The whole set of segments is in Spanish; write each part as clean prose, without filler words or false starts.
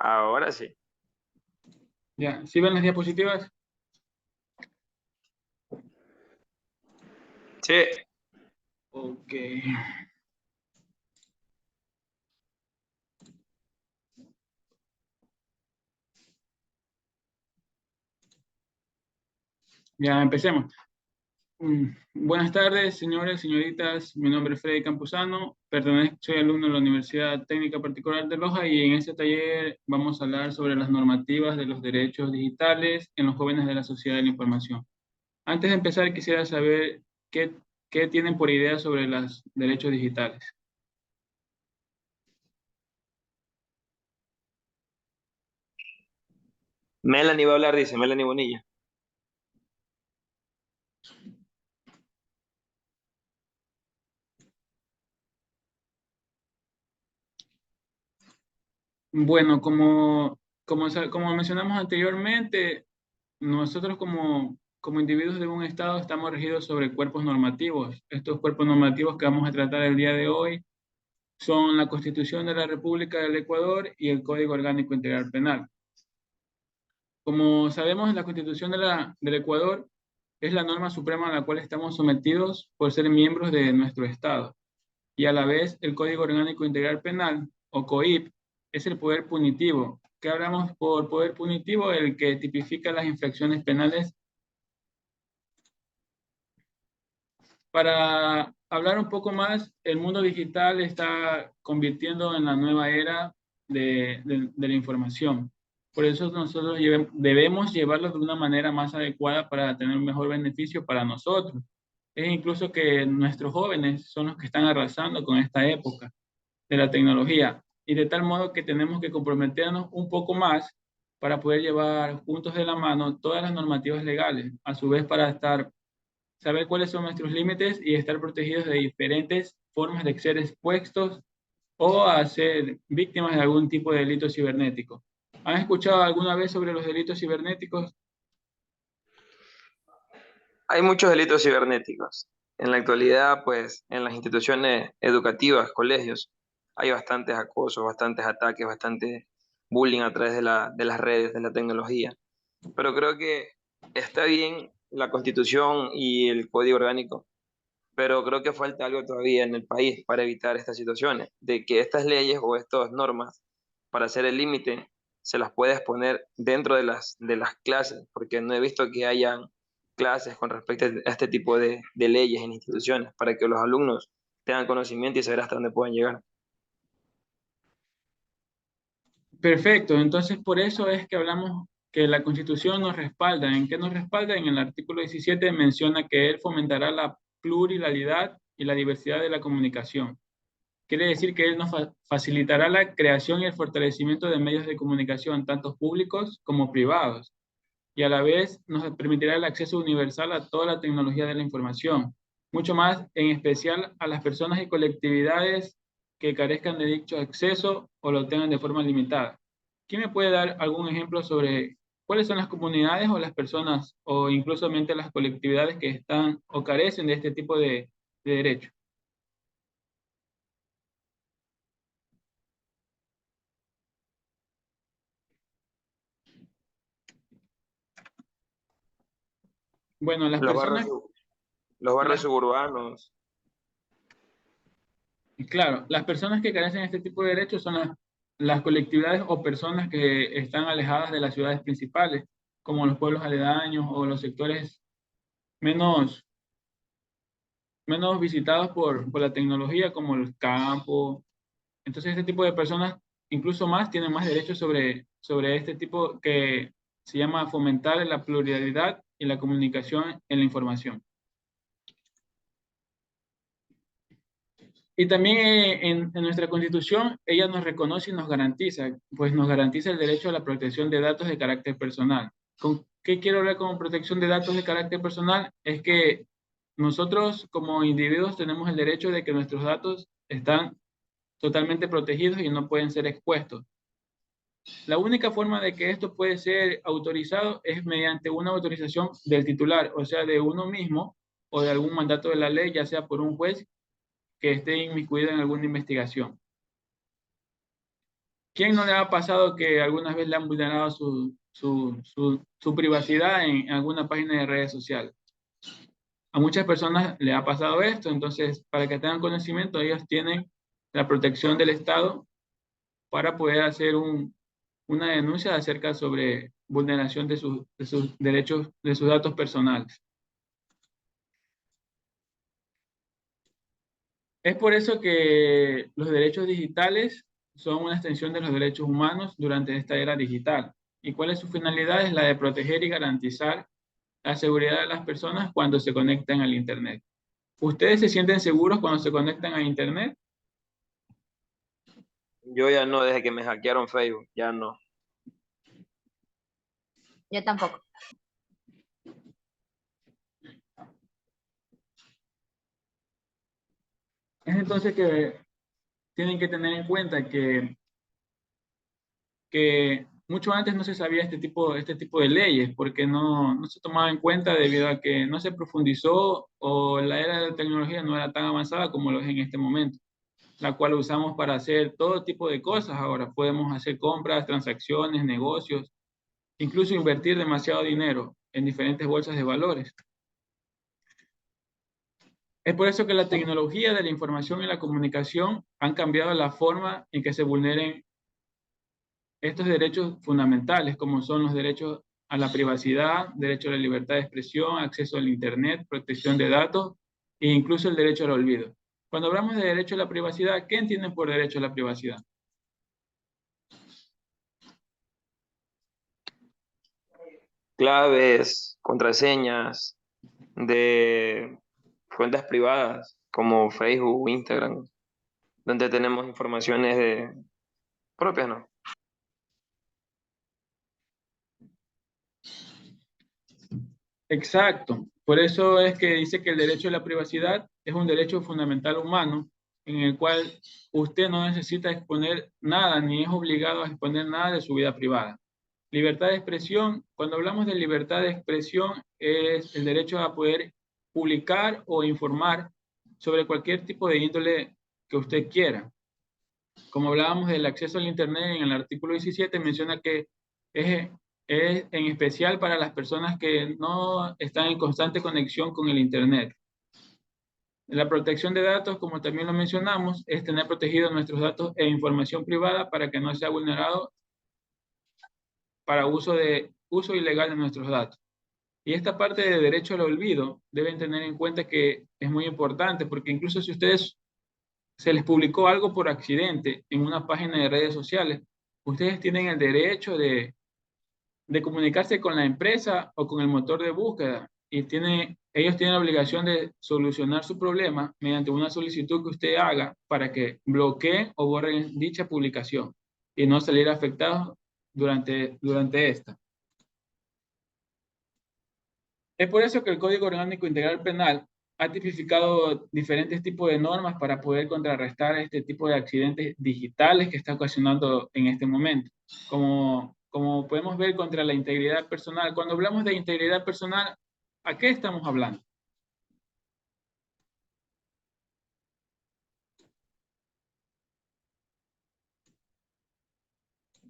Ahora sí. Ya, ¿sí ven las diapositivas? Sí. Ok. Ya, empecemos. Buenas tardes, señores, señoritas. Mi nombre es Freddy Campuzano. Soy alumno de la Universidad Técnica Particular de Loja y en este taller vamos a hablar sobre las normativas de los derechos digitales en los jóvenes de la sociedad de la información. Antes de empezar, quisiera saber qué tienen por idea sobre los derechos digitales. Melanie va a hablar, dice Melanie Bonilla. Bueno, como mencionamos anteriormente, nosotros como individuos de un Estado estamos regidos sobre cuerpos normativos. Estos cuerpos normativos que vamos a tratar el día de hoy son la Constitución de la República del Ecuador y el Código Orgánico Integral Penal. Como sabemos, la Constitución del Ecuador es la norma suprema a la cual estamos sometidos por ser miembros de nuestro Estado. Y a la vez, el Código Orgánico Integral Penal, o COIP, es el poder punitivo. ¿Qué hablamos por poder punitivo? El que tipifica las infracciones penales. Para hablar un poco más, el mundo digital está convirtiendo en la nueva era de la información. Por eso nosotros debemos llevarlo de una manera más adecuada para tener un mejor beneficio para nosotros. Es incluso que nuestros jóvenes son los que están arrasando con esta época de la tecnología y de tal modo que tenemos que comprometernos un poco más para poder llevar juntos de la mano todas las normativas legales, a su vez para saber cuáles son nuestros límites y estar protegidos de diferentes formas de ser expuestos o a ser víctimas de algún tipo de delito cibernético. ¿Han escuchado alguna vez sobre los delitos cibernéticos? Hay muchos delitos cibernéticos. En la actualidad, pues, en las instituciones educativas, colegios, hay bastantes acosos, bastantes ataques, bastante bullying a través de las redes, de la tecnología. Pero creo que está bien la Constitución y el Código Orgánico, pero creo que falta algo todavía en el país para evitar estas situaciones, de que estas leyes o estas normas, para hacer el límite, se las puedes poner dentro de las clases, porque no he visto que hayan clases con respecto a este tipo de leyes en instituciones, para que los alumnos tengan conocimiento y saber hasta dónde pueden llegar. Perfecto, entonces por eso es que hablamos que la Constitución nos respalda. ¿En qué nos respalda? En el artículo 17 menciona que él fomentará la pluralidad y la diversidad de la comunicación. Quiere decir que él nos facilitará la creación y el fortalecimiento de medios de comunicación, tanto públicos como privados, y a la vez nos permitirá el acceso universal a toda la tecnología de la información, mucho más en especial a las personas y colectividades que carezcan de dicho acceso o lo tengan de forma limitada. ¿Quién me puede dar algún ejemplo sobre cuáles son las comunidades o las personas o incluso las colectividades que están o carecen de este tipo de derechos? Bueno, las Los barrios, personas, los barrios las suburbanos. Claro, las personas que carecen de este tipo de derechos son las colectividades o personas que están alejadas de las ciudades principales, como los pueblos aledaños o los sectores menos, menos visitados por la tecnología, como el campo. Entonces, este tipo de personas, incluso más, tienen más derechos sobre este tipo que se llama fomentar la pluralidad y la comunicación en la información. Y también en nuestra Constitución, ella nos reconoce y nos garantiza, pues nos garantiza el derecho a la protección de datos de carácter personal. ¿Con qué quiero hablar con protección de datos de carácter personal? Es que nosotros como individuos tenemos el derecho de que nuestros datos están totalmente protegidos y no pueden ser expuestos. La única forma de que esto puede ser autorizado es mediante una autorización del titular, o sea, de uno mismo o de algún mandato de la ley, ya sea por un juez que esté inmiscuido en alguna investigación. ¿Quién no le ha pasado que algunas veces le han vulnerado su privacidad en alguna página de redes sociales? A muchas personas le ha pasado esto, entonces para que tengan conocimiento, ellos tienen la protección del Estado para poder hacer una denuncia acerca sobre vulneración de sus derechos, de sus datos personales. Es por eso que los derechos digitales son una extensión de los derechos humanos durante esta era digital. ¿Y cuál es su finalidad? Es la de proteger y garantizar la seguridad de las personas cuando se conectan al Internet. ¿Ustedes se sienten seguros cuando se conectan a Internet? Yo ya no, desde que me hackearon Facebook, ya no. Yo tampoco. Es entonces que tienen que tener en cuenta que mucho antes no se sabía este tipo de leyes, porque no se tomaba en cuenta debido a que no se profundizó o la era de la tecnología no era tan avanzada como lo es en este momento, la cual usamos para hacer todo tipo de cosas. Ahora podemos hacer compras, transacciones, negocios, incluso invertir demasiado dinero en diferentes bolsas de valores. Es por eso que la tecnología de la información y la comunicación han cambiado la forma en que se vulneren estos derechos fundamentales, como son los derechos a la privacidad, derecho a la libertad de expresión, acceso al Internet, protección de datos e incluso el derecho al olvido. Cuando hablamos de derecho a la privacidad, ¿qué entienden por derecho a la privacidad? Claves, contraseñas de cuentas privadas como Facebook, Instagram, donde tenemos informaciones propias, ¿no? Exacto. Por eso es que dice que el derecho a la privacidad es un derecho fundamental humano en el cual usted no necesita exponer nada ni es obligado a exponer nada de su vida privada. Libertad de expresión, cuando hablamos de libertad de expresión, es el derecho a poder publicar o informar sobre cualquier tipo de índole que usted quiera. Como hablábamos del acceso al Internet, en el artículo 17 menciona que es, es en especial para las personas que no están en constante conexión con el Internet. La protección de datos, como también lo mencionamos, es tener protegidos nuestros datos e información privada para que no sea vulnerado para uso ilegal de nuestros datos. Y esta parte de derecho al olvido deben tener en cuenta que es muy importante porque incluso si ustedes se les publicó algo por accidente en una página de redes sociales, ustedes tienen el derecho de comunicarse con la empresa o con el motor de búsqueda y ellos tienen la obligación de solucionar su problema mediante una solicitud que usted haga para que bloqueen o borren dicha publicación y no salir afectados durante esta. Es por eso que el Código Orgánico Integral Penal ha tipificado diferentes tipos de normas para poder contrarrestar este tipo de accidentes digitales que está ocasionando en este momento. Como podemos ver contra la integridad personal, cuando hablamos de integridad personal, ¿a qué estamos hablando?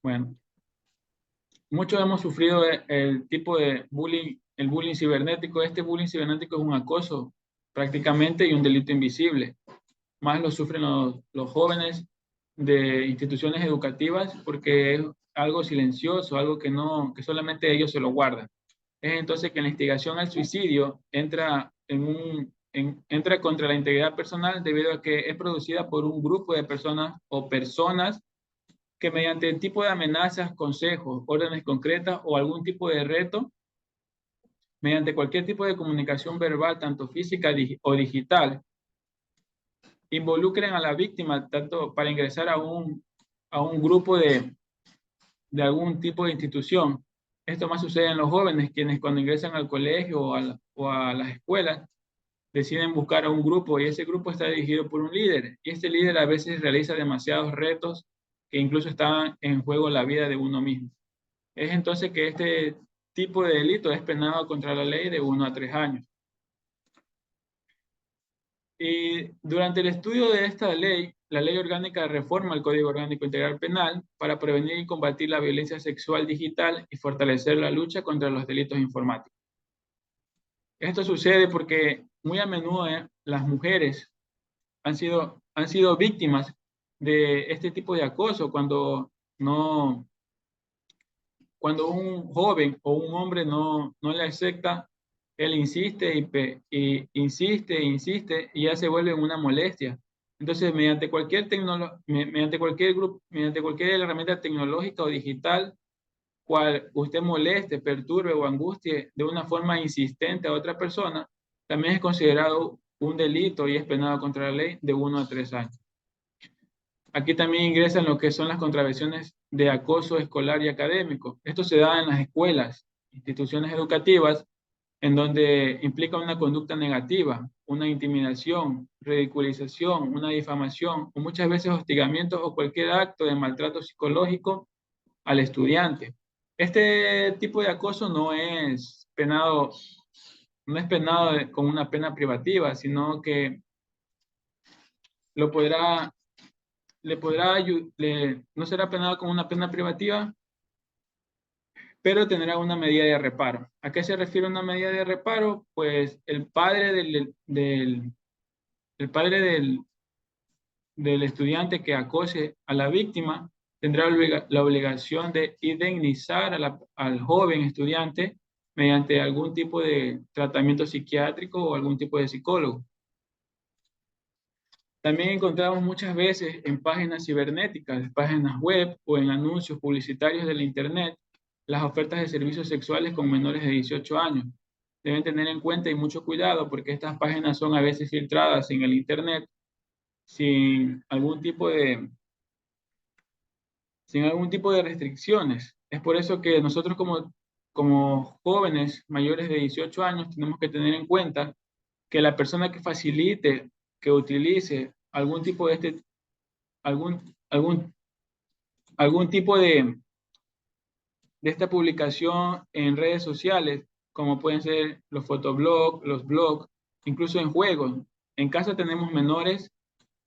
Bueno, muchos hemos sufrido el tipo de bullying, el bullying cibernético. Este bullying cibernético es un acoso prácticamente y un delito invisible. Más lo sufren los jóvenes de instituciones educativas porque es algo silencioso, algo que solamente ellos se lo guardan. Es entonces que la instigación al suicidio entra contra la integridad personal debido a que es producida por un grupo de personas o personas que mediante el tipo de amenazas, consejos, órdenes concretas o algún tipo de reto, mediante cualquier tipo de comunicación verbal, tanto física o digital, involucren a la víctima tanto para ingresar a un grupo de algún tipo de institución. Esto más sucede en los jóvenes, quienes cuando ingresan al colegio o a las escuelas deciden buscar a un grupo y ese grupo está dirigido por un líder y este líder a veces realiza demasiados retos que incluso están en juego la vida de uno mismo. Es entonces que este tipo de delito es penado contra la ley de 1 a 3 años. Y durante el estudio de esta ley, la Ley Orgánica reforma el Código Orgánico Integral Penal para prevenir y combatir la violencia sexual digital y fortalecer la lucha contra los delitos informáticos. Esto sucede porque muy a menudo las mujeres han sido víctimas de este tipo de acoso no, cuando un joven o un hombre no le acepta, él insiste y insiste e insiste y ya se vuelve una molestia. Entonces, mediante cualquier herramienta tecnológica o digital, cual usted moleste, perturbe o angustie de una forma insistente a otra persona, también es considerado un delito y es penado contra la ley de 1 a 3 años. Aquí también ingresan lo que son las contravenciones de acoso escolar y académico. Esto se da en las escuelas, instituciones educativas, en donde implica una conducta negativa, una intimidación, ridiculización, una difamación, o muchas veces hostigamiento o cualquier acto de maltrato psicológico al estudiante. Este tipo de acoso no es penado con una pena privativa, sino que lo podrá no será penado con una pena privativa, pero tendrá una medida de reparo. ¿A qué se refiere una medida de reparo? Pues el padre del estudiante que acose a la víctima tendrá la obligación de indemnizar al joven estudiante mediante algún tipo de tratamiento psiquiátrico o algún tipo de psicólogo. También encontramos muchas veces en páginas cibernéticas, páginas web o en anuncios publicitarios de la Internet, las ofertas de servicios sexuales con menores de 18 años. Deben tener en cuenta y mucho cuidado porque estas páginas son a veces filtradas en el Internet sin algún tipo de restricciones. Es por eso que nosotros como jóvenes mayores de 18 años tenemos que tener en cuenta que la persona que facilite, que utilice algún, algún, algún tipo de esta publicación en redes sociales, como pueden ser los fotoblogs, los blogs, incluso en juegos. En casa tenemos menores,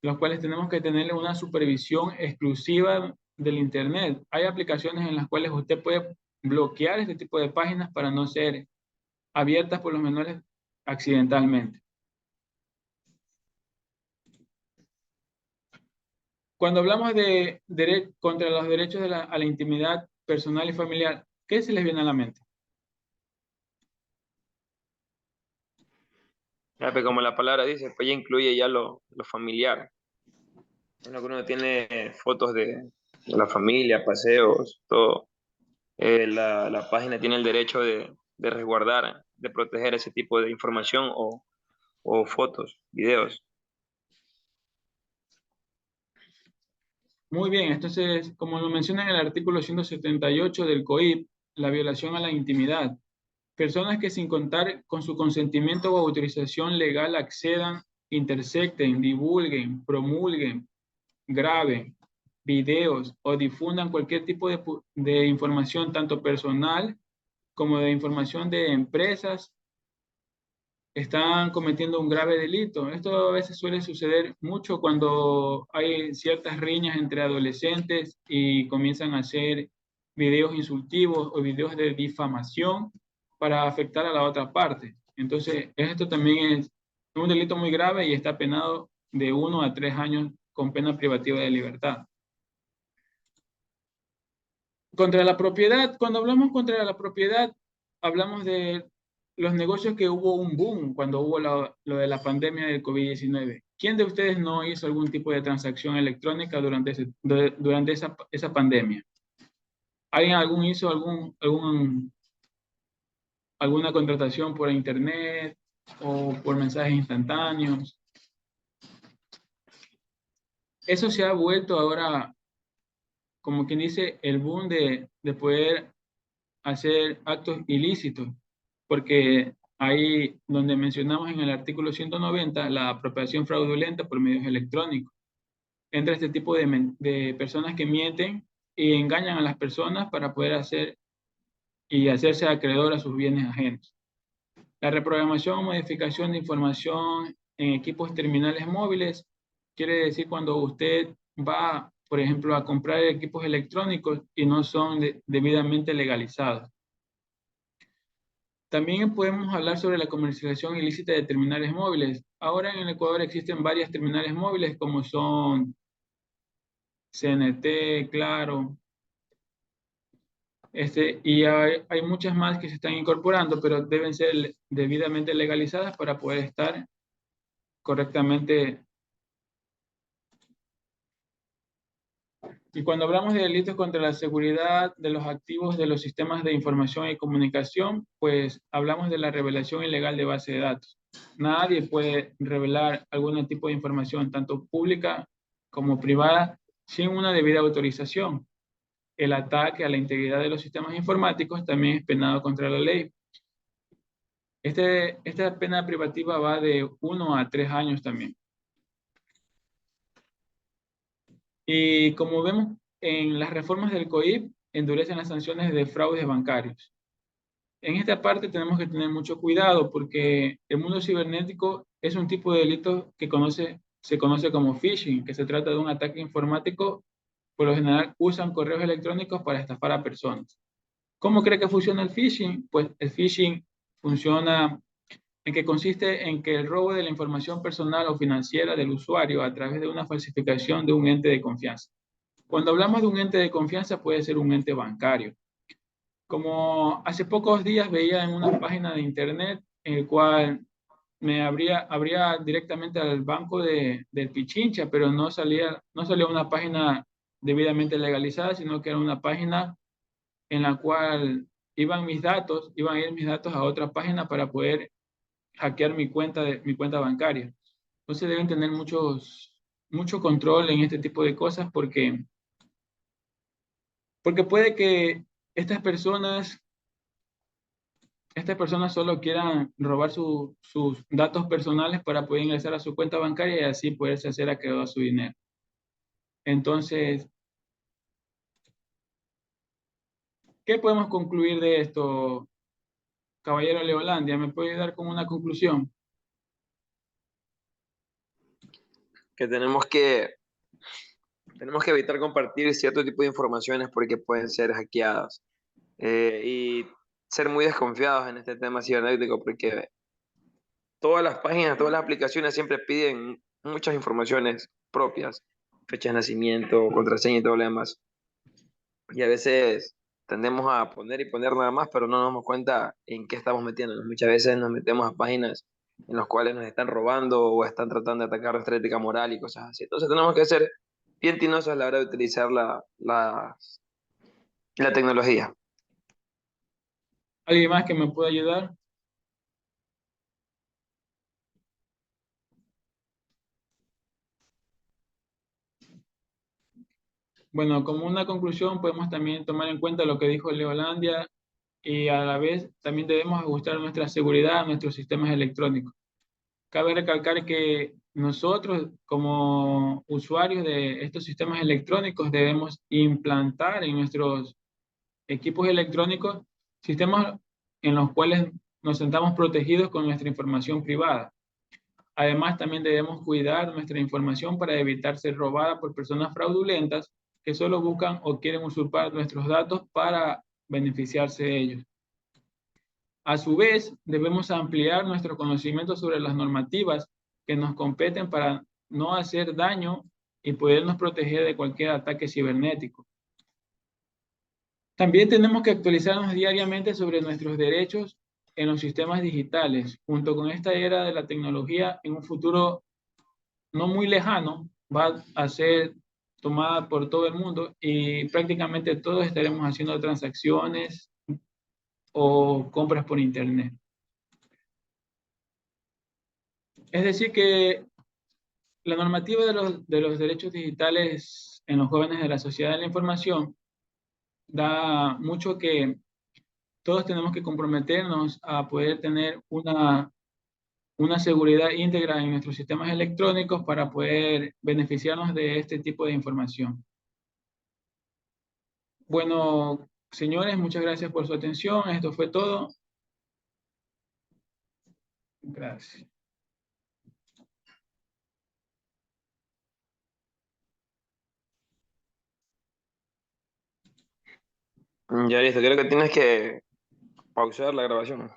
los cuales tenemos que tener una supervisión exclusiva del Internet. Hay aplicaciones en las cuales usted puede bloquear este tipo de páginas para no ser abiertas por los menores accidentalmente. Cuando hablamos contra los derechos a la intimidad personal y familiar, ¿qué se les viene a la mente? Ya, pues como la palabra dice, pues ya incluye ya lo familiar. En lo que uno tiene fotos de la familia, paseos, todo. La página tiene el derecho de resguardar, de proteger ese tipo de información o fotos, videos. Muy bien, entonces, como lo menciona en el artículo 178 del COIP, la violación a la intimidad. Personas que sin contar con su consentimiento o autorización legal accedan, intersecten, divulguen, promulguen, graben videos o difundan cualquier tipo de información, tanto personal como de información de empresas, están cometiendo un grave delito. Esto a veces suele suceder mucho cuando hay ciertas riñas entre adolescentes y comienzan a hacer videos insultivos o videos de difamación para afectar a la otra parte. Entonces, esto también es un delito muy grave y está penado de 1 a 3 años con pena privativa de libertad. Contra la propiedad, cuando hablamos contra la propiedad, hablamos de los negocios que hubo un boom cuando hubo lo de la pandemia del COVID-19. ¿Quién de ustedes no hizo algún tipo de transacción electrónica durante esa pandemia? ¿Alguien hizo alguna contratación por internet o por mensajes instantáneos? Eso se ha vuelto ahora, como quien dice, el boom de poder hacer actos ilícitos, porque ahí donde mencionamos en el artículo 190 la apropiación fraudulenta por medios electrónicos. Entra este tipo de personas que mienten y engañan a las personas para poder hacerse acreedor a sus bienes ajenos. La reprogramación o modificación de información en equipos terminales móviles. Quiere decir cuando usted va, por ejemplo, a comprar equipos electrónicos y no son debidamente legalizados. También podemos hablar sobre la comercialización ilícita de terminales móviles. Ahora en el Ecuador existen varias terminales móviles como son CNT, Claro, y hay muchas más que se están incorporando, pero deben ser debidamente legalizadas para poder estar correctamente. Y cuando hablamos de delitos contra la seguridad de los activos de los sistemas de información y comunicación, pues hablamos de la revelación ilegal de base de datos. Nadie puede revelar algún tipo de información, tanto pública como privada, sin una debida autorización. El ataque a la integridad de los sistemas informáticos también es penado contra la ley. Esta pena privativa va de 1 a 3 años también. Y como vemos en las reformas del COIP, endurecen las sanciones de fraudes bancarios. En esta parte tenemos que tener mucho cuidado porque el mundo cibernético es un tipo de delito que se conoce como phishing, que se trata de un ataque informático. Por lo general usan correos electrónicos para estafar a personas. ¿Cómo cree que funciona el phishing? Pues el phishing funciona en que consiste en que el robo de la información personal o financiera del usuario a través de una falsificación de un ente de confianza. Cuando hablamos de un ente de confianza puede ser un ente bancario. Como hace pocos días veía en una página de internet en el cual me abría directamente al banco del Pichincha, pero no salía una página debidamente legalizada, sino que era una página en la cual iban a ir mis datos a otra página para poder hackear mi cuenta bancaria. Entonces deben tener mucho control en este tipo de cosas porque puede que estas personas, estas personas solo quieran robar sus datos personales para poder ingresar a su cuenta bancaria y así poderse hacer acreedor a su dinero. Entonces, ¿qué podemos concluir de esto, caballero Leolandia? ¿Me puede dar con una conclusión? Que tenemos que evitar compartir cierto tipo de informaciones porque pueden ser hackeadas. Y ser muy desconfiados en este tema cibernético porque todas las páginas, todas las aplicaciones siempre piden muchas informaciones propias, fecha de nacimiento, contraseña y todo lo demás. Y a veces tendemos a poner y poner nada más, pero no nos damos cuenta en qué estamos metiendo. Muchas veces nos metemos a páginas en las cuales nos están robando o están tratando de atacar nuestra ética moral y cosas así. Entonces tenemos que ser bien tinosos a la hora de utilizar la tecnología. ¿Alguien más que me pueda ayudar? Bueno, como una conclusión, podemos también tomar en cuenta lo que dijo Leolandia y a la vez también debemos ajustar nuestra seguridad a nuestros sistemas electrónicos. Cabe recalcar que nosotros, como usuarios de estos sistemas electrónicos, debemos implantar en nuestros equipos electrónicos sistemas en los cuales nos sentamos protegidos con nuestra información privada. Además, también debemos cuidar nuestra información para evitar ser robada por personas fraudulentas que solo buscan o quieren usurpar nuestros datos para beneficiarse de ellos. A su vez, debemos ampliar nuestro conocimiento sobre las normativas que nos competen para no hacer daño y podernos proteger de cualquier ataque cibernético. También tenemos que actualizarnos diariamente sobre nuestros derechos en los sistemas digitales. Junto con esta era de la tecnología, en un futuro no muy lejano, va a ser tomada por todo el mundo y prácticamente todos estaremos haciendo transacciones o compras por internet. Es decir, que la normativa de los derechos digitales en los jóvenes de la sociedad de la información da mucho que todos tenemos que comprometernos a poder tener una seguridad íntegra en nuestros sistemas electrónicos para poder beneficiarnos de este tipo de información. Bueno, señores, muchas gracias por su atención. Esto fue todo. Gracias. Ya listo, creo que tienes que pausar la grabación.